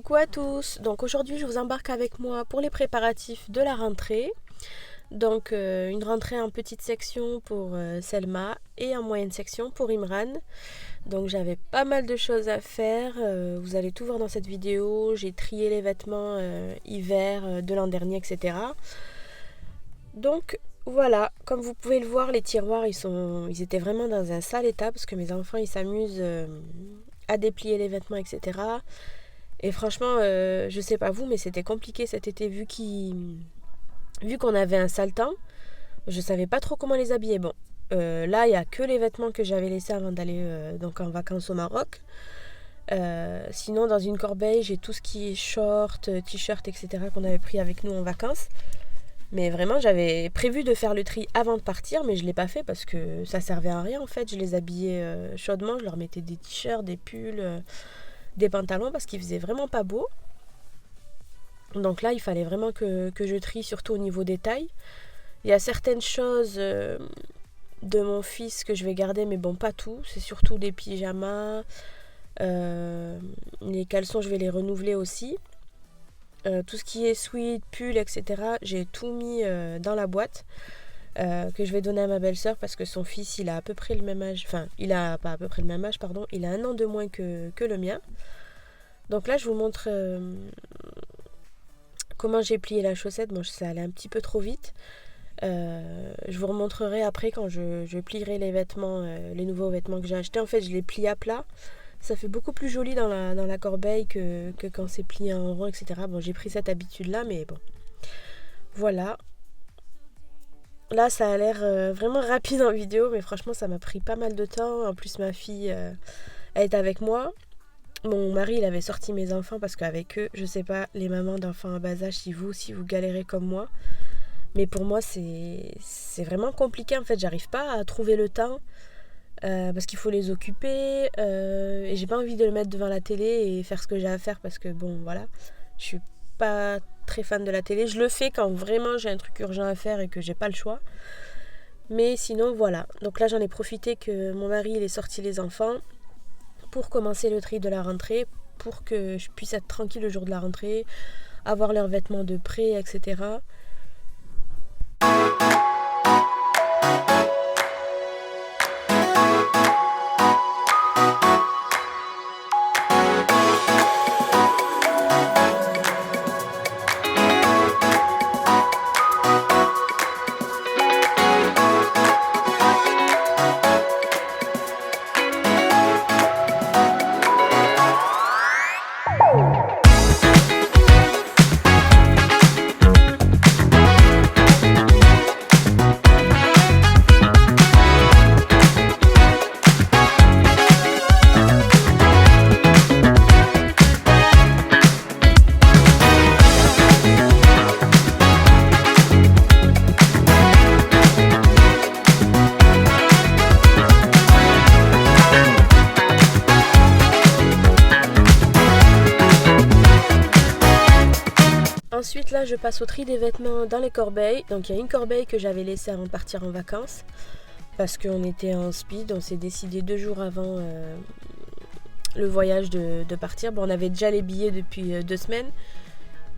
Coucou à tous, donc aujourd'hui je vous embarque avec moi pour les préparatifs de la rentrée. Donc une rentrée en petite section pour Selma et en moyenne section pour Imran. Donc j'avais pas mal de choses à faire, vous allez tout voir dans cette vidéo. J'ai trié les vêtements hiver de l'an dernier, etc. Donc voilà, comme vous pouvez le voir, les tiroirs ils étaient vraiment dans un sale état parce que mes enfants ils s'amusent à déplier les vêtements, etc. Et franchement, je sais pas vous, mais c'était compliqué cet été vu qu'on avait un sale temps. Je savais pas trop comment les habiller. Bon, là, il n'y a que les vêtements que j'avais laissés avant d'aller donc en vacances au Maroc. Sinon, dans une corbeille, j'ai tout ce qui est short, t-shirt, etc. qu'on avait pris avec nous en vacances. Mais vraiment, j'avais prévu de faire le tri avant de partir, mais je ne l'ai pas fait parce que ça servait à rien en fait. Je les habillais chaudement, je leur mettais des t-shirts, des pulls, des pantalons parce qu'il faisait vraiment pas beau. Donc là, il fallait vraiment que je trie, surtout au niveau des tailles. Il y a certaines choses de mon fils que je vais garder, mais bon, pas tout. C'est surtout des pyjamas. Les caleçons, je vais les renouveler aussi. Tout ce qui est sweat, pull, etc. J'ai tout mis dans la boîte que je vais donner à ma belle-sœur parce que son fils, il a à peu près le même âge. Enfin, il a pas à peu près le même âge, pardon. Il a 1 an de moins que le mien. Donc là, je vous montre comment j'ai plié la chaussette. Bon, ça allait un petit peu trop vite. Je vous remontrerai après quand je plierai les vêtements, les nouveaux vêtements que j'ai achetés. En fait, je les plie à plat. Ça fait beaucoup plus joli dans la corbeille que quand c'est plié en rond, etc. Bon, j'ai pris cette habitude-là, mais bon. Voilà. Là, ça a l'air vraiment rapide en vidéo, mais franchement, ça m'a pris pas mal de temps. En plus, ma fille, elle est avec moi. Mon mari, il avait sorti mes enfants parce qu'avec eux, je sais pas, les mamans d'enfants à bas âge, si vous galérez comme moi. Mais pour moi, c'est vraiment compliqué. En fait, j'arrive pas à trouver le temps parce qu'il faut les occuper. Et j'ai pas envie de le mettre devant la télé et faire ce que j'ai à faire parce que bon, voilà, je suis pas très fan de la télé. Je le fais quand vraiment j'ai un truc urgent à faire et que j'ai pas le choix. Mais sinon, voilà. Donc là, j'en ai profité que mon mari, il ait sorti les enfants pour commencer le tri de la rentrée, pour que je puisse être tranquille le jour de la rentrée, avoir leurs vêtements de prêt, etc. Ensuite là je passe au tri des vêtements dans les corbeilles. Donc il y a une corbeille que j'avais laissée avant de partir en vacances parce qu'on était en speed, on s'est décidé 2 jours avant le voyage de partir. Bon, on avait déjà les billets depuis 2 semaines,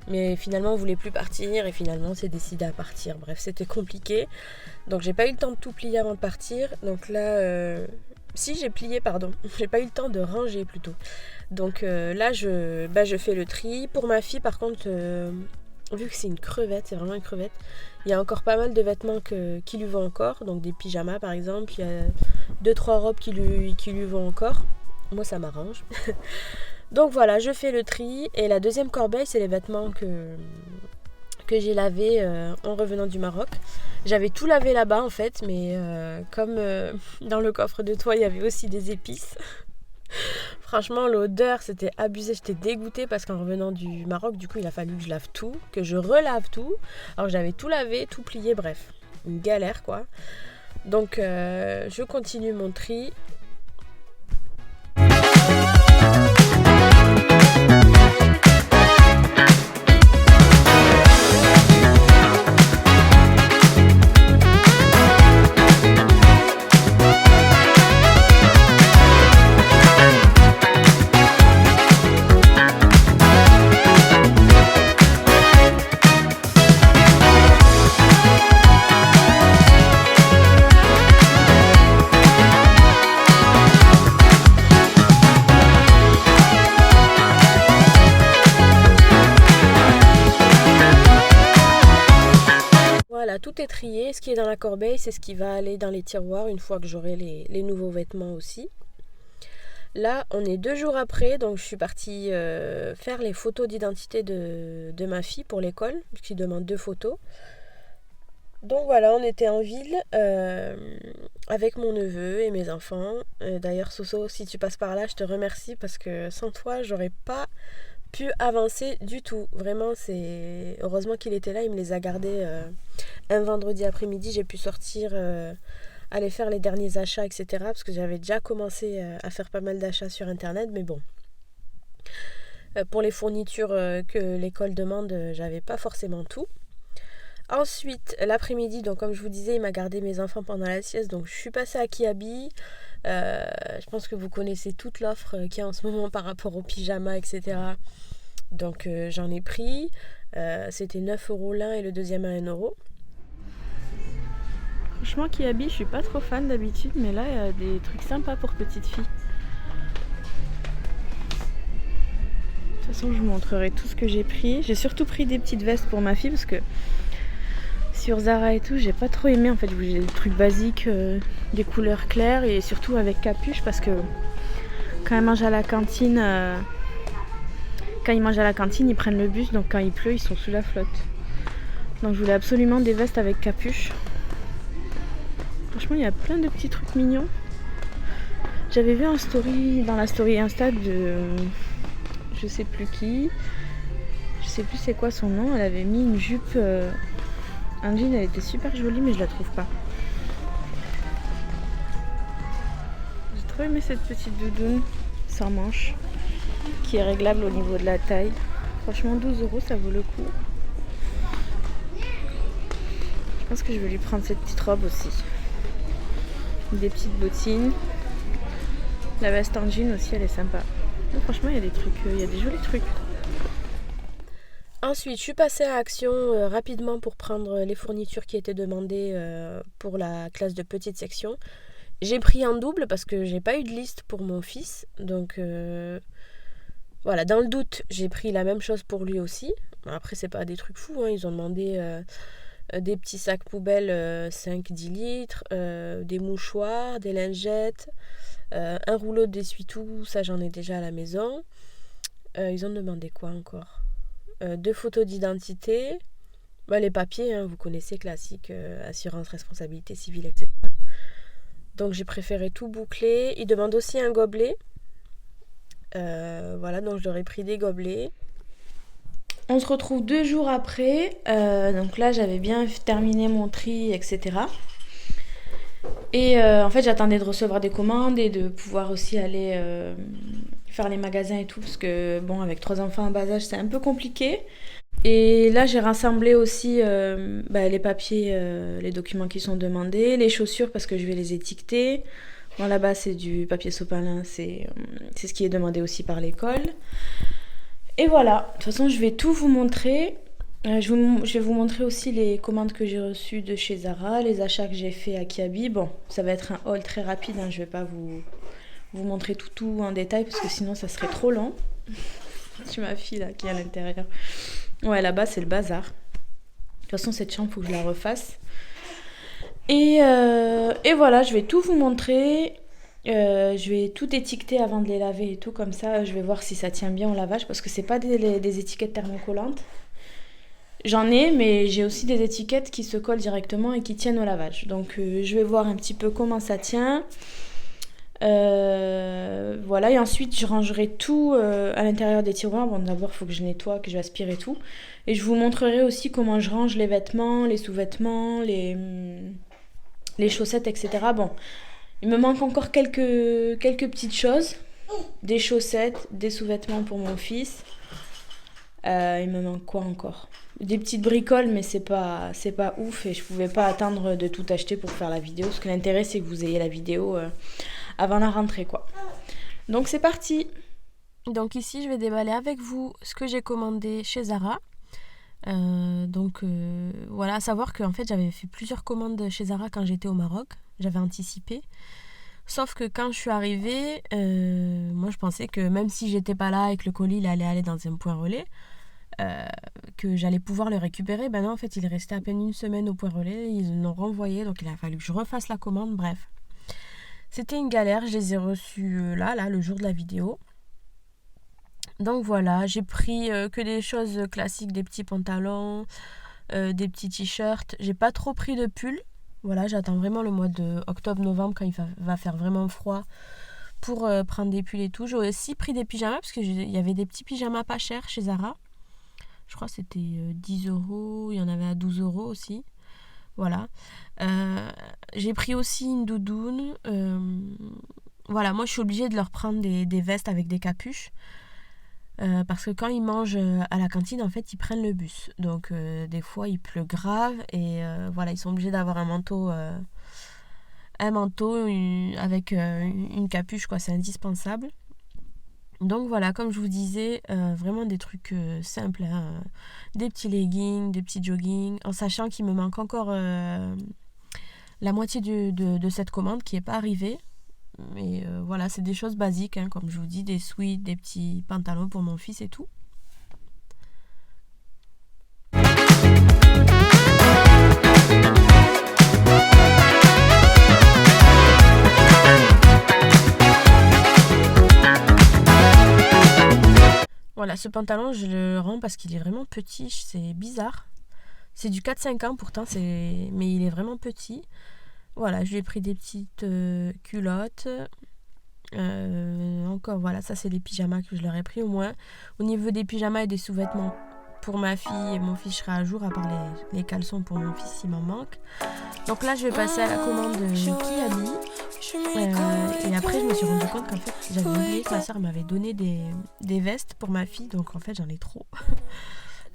mais finalement on voulait plus partir et finalement on s'est décidé à partir. Bref, c'était compliqué, donc j'ai pas eu le temps de tout plier avant de partir. Donc là si j'ai plié, pardon, j'ai pas eu le temps de ranger plutôt. Donc là je fais le tri. Pour ma fille par contre, vu que c'est une crevette, c'est vraiment une crevette, il y a encore pas mal de vêtements qui lui vont encore. Donc des pyjamas par exemple, il y a 2-3 robes qui lui vont encore. Moi ça m'arrange. Donc voilà, je fais le tri. Et la deuxième corbeille, c'est les vêtements que j'ai lavés en revenant du Maroc. J'avais tout lavé là-bas en fait, mais comme dans le coffre de toit il y avait aussi des épices. Franchement, l'odeur, c'était abusé. J'étais dégoûtée parce qu'en revenant du Maroc, du coup, il a fallu que je lave tout, que je relave tout. Alors, j'avais tout lavé, tout plié, bref, une galère, quoi. Donc, je continue mon tri. est trié. Ce qui est dans la corbeille, c'est ce qui va aller dans les tiroirs une fois que j'aurai les nouveaux vêtements aussi. Là, on est 2 jours après, donc je suis partie faire les photos d'identité de ma fille pour l'école, qui demande 2 photos. Donc voilà, on était en ville avec mon neveu et mes enfants. D'ailleurs, Soso, si tu passes par là, je te remercie parce que sans toi, j'aurais pas pu avancer du tout. Vraiment, c'est heureusement qu'il était là, il me les a gardés un vendredi après-midi. J'ai pu sortir, aller faire les derniers achats, etc. Parce que j'avais déjà commencé à faire pas mal d'achats sur Internet, mais bon. Pour les fournitures que l'école demande, j'avais pas forcément tout. Ensuite, l'après-midi, donc comme je vous disais, il m'a gardé mes enfants pendant la sieste, donc je suis passée à Kiabi. Je pense que vous connaissez toute l'offre qu'il y a en ce moment par rapport aux pyjamas, etc. Donc j'en ai pris. C'était 9€ l'un et le deuxième à 1€. Franchement, Kiabi, je suis pas trop fan d'habitude, mais là, il y a des trucs sympas pour petites filles. De toute façon, je vous montrerai tout ce que j'ai pris. J'ai surtout pris des petites vestes pour ma fille parce que sur Zara et tout, j'ai pas trop aimé. En fait, je voulais des trucs basiques, des couleurs claires et surtout avec capuche parce que quand ils mangent à la cantine, ils prennent le bus, donc quand il pleut, ils sont sous la flotte. Donc je voulais absolument des vestes avec capuche. Franchement, il y a plein de petits trucs mignons. J'avais vu dans la story Insta de je sais plus qui. Je sais plus c'est quoi son nom. Elle avait mis une jupe, un jean, elle était super jolie, mais je la trouve pas. J'ai trop aimé cette petite doudoune sans manches qui est réglable au niveau de la taille. Franchement, 12€, ça vaut le coup. Je pense que je vais lui prendre cette petite robe aussi. Des petites bottines. La veste en jean aussi, elle est sympa. Mais franchement, il y a des trucs, il y a des jolis trucs. Ensuite, je suis passée à Action rapidement pour prendre les fournitures qui étaient demandées pour la classe de petite section. J'ai pris en double parce que j'ai pas eu de liste pour mon fils. Donc voilà, dans le doute, j'ai pris la même chose pour lui aussi. Après, c'est pas des trucs fous, hein. Ils ont demandé des petits sacs poubelles 5-10 litres, des mouchoirs, des lingettes, un rouleau d'essuie-tout, ça j'en ai déjà à la maison. Ils ont demandé quoi encore 2 photos d'identité, les papiers, hein, vous connaissez, classique, assurance, responsabilité civile, etc. Donc j'ai préféré tout boucler. Ils demandent aussi un gobelet. Voilà, donc je leur ai pris des gobelets. On se retrouve 2 jours après. Donc là, j'avais bien terminé mon tri, etc. Et en fait, j'attendais de recevoir des commandes et de pouvoir aussi aller faire les magasins et tout. Parce que, bon, avec 3 enfants en bas âge, c'est un peu compliqué. Et là, j'ai rassemblé aussi les papiers, les documents qui sont demandés, les chaussures parce que je vais les étiqueter. Bon, là-bas, c'est du papier sopalin, c'est ce qui est demandé aussi par l'école. Et voilà, de toute façon, je vais tout vous montrer. Je vais vous montrer aussi les commandes que j'ai reçues de chez Zara, les achats que j'ai fait à Kiabi. Bon, ça va être un haul très rapide, hein, je vais pas vous montrer tout en détail parce que sinon, ça serait trop long. C'est ma fille là qui est à l'intérieur. Ouais, là-bas, c'est le bazar. De toute façon, cette chambre, il faut que je la refasse. Et voilà, je vais tout vous montrer. Je vais tout étiqueter avant de les laver et tout. Comme ça, je vais voir si ça tient bien au lavage. Parce que c'est pas des étiquettes thermocollantes. J'en ai, mais j'ai aussi des étiquettes qui se collent directement et qui tiennent au lavage. Donc, je vais voir un petit peu comment ça tient. Voilà, et ensuite je rangerai tout à l'intérieur des tiroirs. Bon, d'abord il faut que je nettoie, que j'aspire et tout, et je vous montrerai aussi comment je range les vêtements, les sous-vêtements, les chaussettes, etc. Bon, il me manque encore quelques petites choses, des chaussettes, des sous-vêtements pour mon fils. Il me manque quoi encore? Des petites bricoles, mais c'est pas ouf, et je pouvais pas attendre de tout acheter pour faire la vidéo, parce que l'intérêt c'est que vous ayez la vidéo avant la rentrée, quoi. Donc c'est parti. Donc ici je vais déballer avec vous ce que j'ai commandé chez Zara. Voilà, à savoir que en fait j'avais fait plusieurs commandes chez Zara quand j'étais au Maroc, j'avais anticipé. Sauf que quand je suis arrivée, moi je pensais que même si j'étais pas là et que le colis il allait aller dans un point relais, que j'allais pouvoir le récupérer. Ben non, en fait, il est resté à peine une semaine au point relais. Ils l'ont renvoyé, donc il a fallu que je refasse la commande. Bref, c'était une galère. Je les ai reçus là, le jour de la vidéo. Donc voilà, j'ai pris que des choses classiques, des petits pantalons, des petits t-shirts. J'ai pas trop pris de pulls. Voilà, j'attends vraiment le mois de octobre-novembre quand il va faire vraiment froid pour prendre des pulls et tout. J'ai aussi pris des pyjamas parce qu'il y avait des petits pyjamas pas chers chez Zara. Je crois que c'était 10 €, il y en avait à 12 € aussi. Voilà. J'ai pris aussi une doudoune. Voilà, moi je suis obligée de leur prendre des vestes avec des capuches. Parce que quand ils mangent à la cantine, en fait, ils prennent le bus. Donc, des fois, il pleut grave. Et voilà, ils sont obligés d'avoir un manteau avec une capuche, quoi. C'est indispensable. Donc voilà, comme je vous disais, vraiment des trucs simples, hein, des petits leggings, des petits joggings, en sachant qu'il me manque encore la moitié de cette commande qui n'est pas arrivée. Mais voilà, c'est des choses basiques, hein, comme je vous dis, des sweats, des petits pantalons pour mon fils et tout. Voilà, ce pantalon, je le rends parce qu'il est vraiment petit, c'est bizarre. C'est du 4-5 ans pourtant, mais il est vraiment petit. Voilà, je lui ai pris des petites culottes. Encore, voilà, ça c'est les pyjamas que je leur ai pris au moins. Au niveau des pyjamas et des sous-vêtements pour ma fille et mon fils, je serai à jour, à part les caleçons pour mon fils, il m'en manque. Donc là, je vais passer à la commande de Kiabi. Et après, je me suis rendu compte qu'en fait, j'avais oublié que ma soeur m'avait donné des vestes pour ma fille. Donc en fait, j'en ai trop.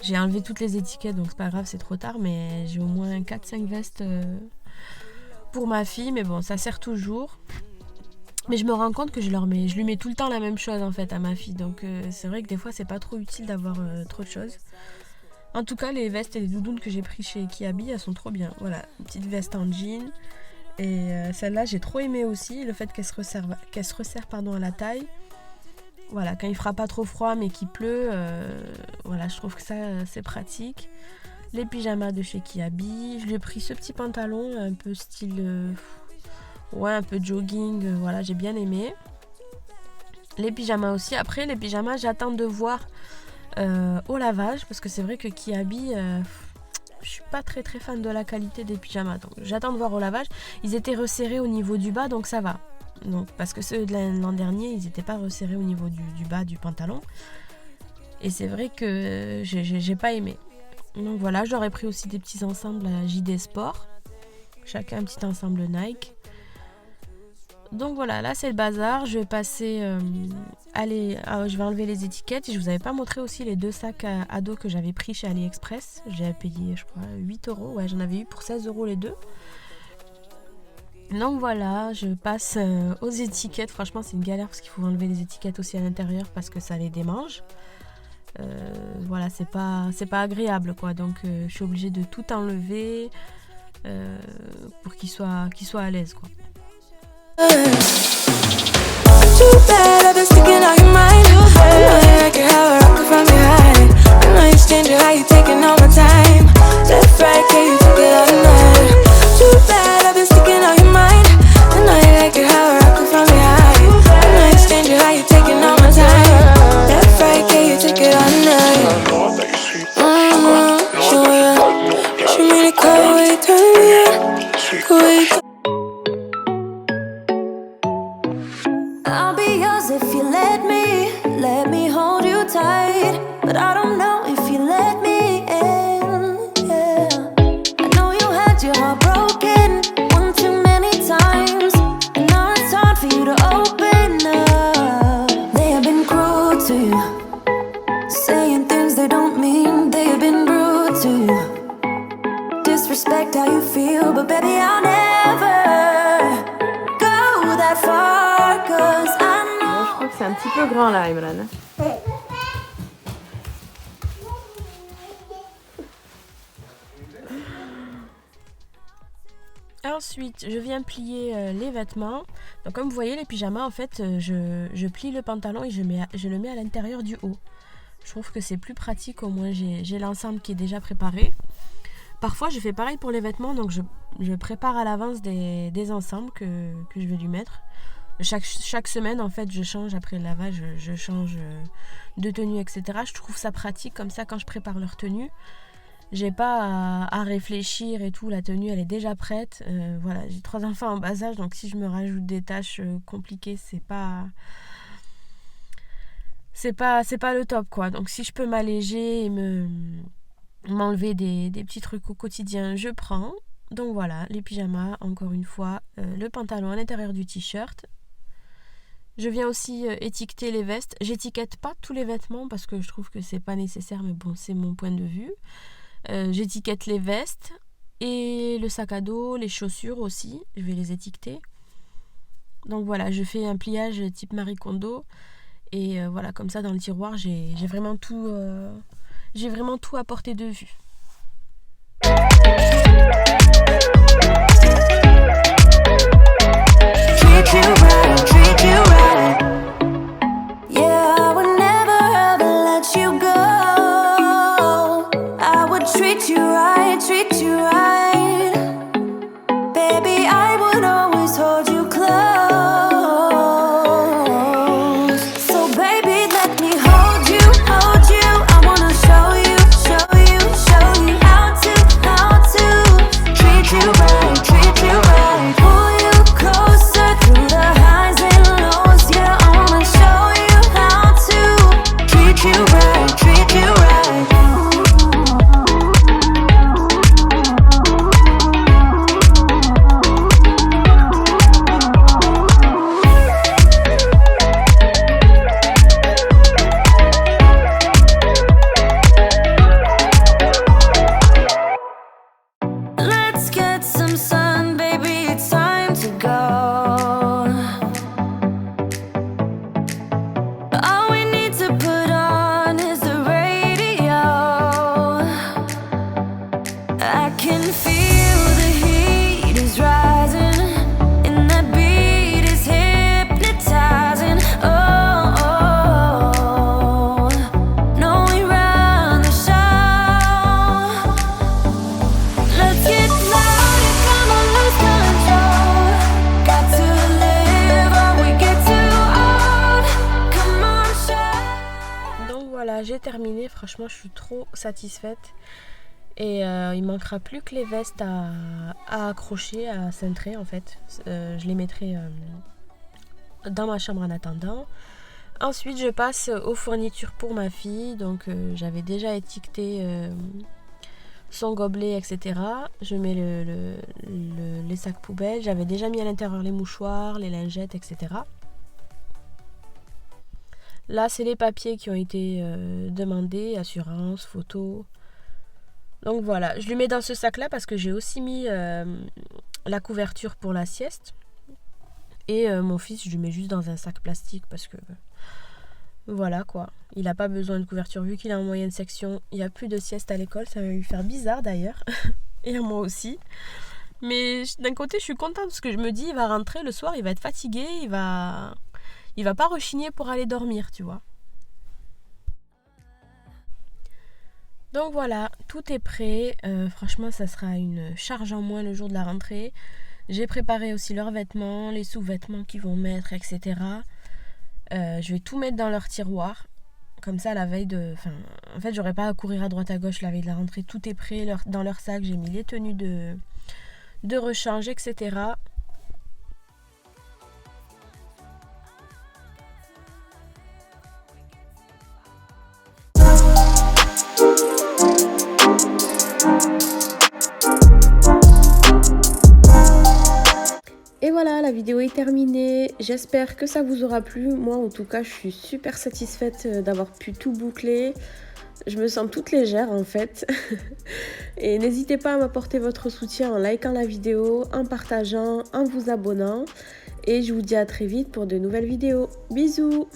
J'ai enlevé toutes les étiquettes, donc c'est pas grave, c'est trop tard. Mais j'ai au moins 4-5 vestes pour ma fille. Mais bon, ça sert toujours. Mais je me rends compte que je lui mets tout le temps la même chose en fait à ma fille. Donc c'est vrai que des fois, c'est pas trop utile d'avoir trop de choses. En tout cas, les vestes et les doudounes que j'ai pris chez Kiabi, elles sont trop bien. Voilà, une petite veste en jean. Et celle-là, j'ai trop aimé aussi, le fait qu'elle se resserre à la taille. Voilà, quand il fera pas trop froid mais qu'il pleut, voilà, je trouve que ça, c'est pratique. Les pyjamas de chez Kiabi. Je lui ai pris ce petit pantalon, un peu style... un peu jogging, voilà, j'ai bien aimé. Les pyjamas aussi. Après, les pyjamas, j'attends de voir au lavage, parce que c'est vrai que Kiabi... je suis pas très très fan de la qualité des pyjamas, donc j'attends de voir au lavage. Ils étaient resserrés au niveau du bas, donc ça va. Donc, parce que ceux de l'an dernier, ils n'étaient pas resserrés au niveau du bas du pantalon. Et c'est vrai que j'ai pas aimé. Donc voilà, j'aurais pris aussi des petits ensembles à JD Sport. Chacun un petit ensemble Nike. Donc voilà, là c'est le bazar. Je vais passer je vais enlever les étiquettes. Et je vous avais pas montré aussi les 2 sacs à dos que j'avais pris chez AliExpress. J'ai payé, je crois, 8 €. Ouais, j'en avais eu pour 16 € les deux. Donc voilà, je passe aux étiquettes. Franchement, c'est une galère parce qu'il faut enlever les étiquettes aussi à l'intérieur parce que ça les démange. Voilà, c'est pas agréable quoi. Donc je suis obligée de tout enlever pour qu'il soit à l'aise quoi. Too bad I've been sticking out your mind. I know you like it how I rock it from behind. I know you stranger, how you taking all my time. Left, right, can you took it all night. Too bad I've been sticking out your mind. I know you like it how I rock it from behind. I know you stranger, how you taking all my time. Left, right, can you take it all night. Show me the color where you turn me on. I'll be yours if you let me hold you tight. But I don't know if you let me in, yeah. I know you had your heart broken one too many times, and now it's hard for you to open up. They have been cruel to you, saying things they don't mean. They have been rude to you, disrespect how you feel. But baby, I'll never go that far, 'cause I know. Je crois que c'est un petit peu grand là, Imran. Ensuite, je viens plier les vêtements. Donc comme vous voyez, les pyjamas, en fait, je plie le pantalon et je le mets à l'intérieur du haut. Je trouve que c'est plus pratique, au moins j'ai l'ensemble qui est déjà préparé. Parfois je fais pareil pour les vêtements, donc je prépare à l'avance des ensembles que je vais lui mettre. Chaque semaine en fait je change, après le lavage je change de tenue, etc. Je trouve ça pratique, comme ça quand je prépare leur tenue, j'ai pas à réfléchir et tout, la tenue elle est déjà prête. Voilà, j'ai 3 enfants en bas âge, donc si je me rajoute des tâches compliquées, c'est pas le top quoi. Donc si je peux m'alléger et m'enlever des petits trucs au quotidien, je prends. Donc voilà, les pyjamas, encore une fois, le pantalon à l'intérieur du t-shirt. Je viens aussi étiqueter les vestes. J'étiquette pas tous les vêtements parce que je trouve que c'est pas nécessaire, mais bon, c'est mon point de vue. J'étiquette les vestes et le sac à dos, les chaussures aussi, je vais les étiqueter. Donc voilà, je fais un pliage type Marie Kondo et voilà, comme ça dans le tiroir, j'ai vraiment tout à portée de vue. J'ai terminé, franchement je suis trop satisfaite et il manquera plus que les vestes à accrocher, à cintrer en fait. Je les mettrai dans ma chambre en attendant. Ensuite je passe aux fournitures pour ma fille, donc j'avais déjà étiqueté son gobelet, etc. Je mets les sacs poubelles, j'avais déjà mis à l'intérieur les mouchoirs, les lingettes, etc. Là, c'est les papiers qui ont été demandés, assurance, photo. Donc voilà, je lui mets dans ce sac-là parce que j'ai aussi mis la couverture pour la sieste. Et mon fils, je lui mets juste dans un sac plastique parce que voilà quoi. Il n'a pas besoin de couverture vu qu'il est en moyenne section. Il n'y a plus de sieste à l'école, ça va lui faire bizarre d'ailleurs. Et à moi aussi. Mais d'un côté, je suis contente parce que je me dis, il va rentrer le soir, il va être fatigué, il va pas rechigner pour aller dormir, tu vois. Donc voilà, tout est prêt. Franchement, ça sera une charge en moins le jour de la rentrée. J'ai préparé aussi leurs vêtements, les sous-vêtements qu'ils vont mettre, etc. Je vais tout mettre dans leur tiroir. Comme ça, la veille de... en fait, j'aurais pas à courir à droite à gauche la veille de la rentrée. Tout est prêt. Dans leur sac, j'ai mis les tenues de rechange, etc. Et voilà, la vidéo est terminée. J'espère que ça vous aura plu. Moi, en tout cas, je suis super satisfaite d'avoir pu tout boucler. Je me sens toute légère en fait. Et n'hésitez pas à m'apporter votre soutien en likant la vidéo, en partageant, en vous abonnant. Et je vous dis à très vite pour de nouvelles vidéos. Bisous!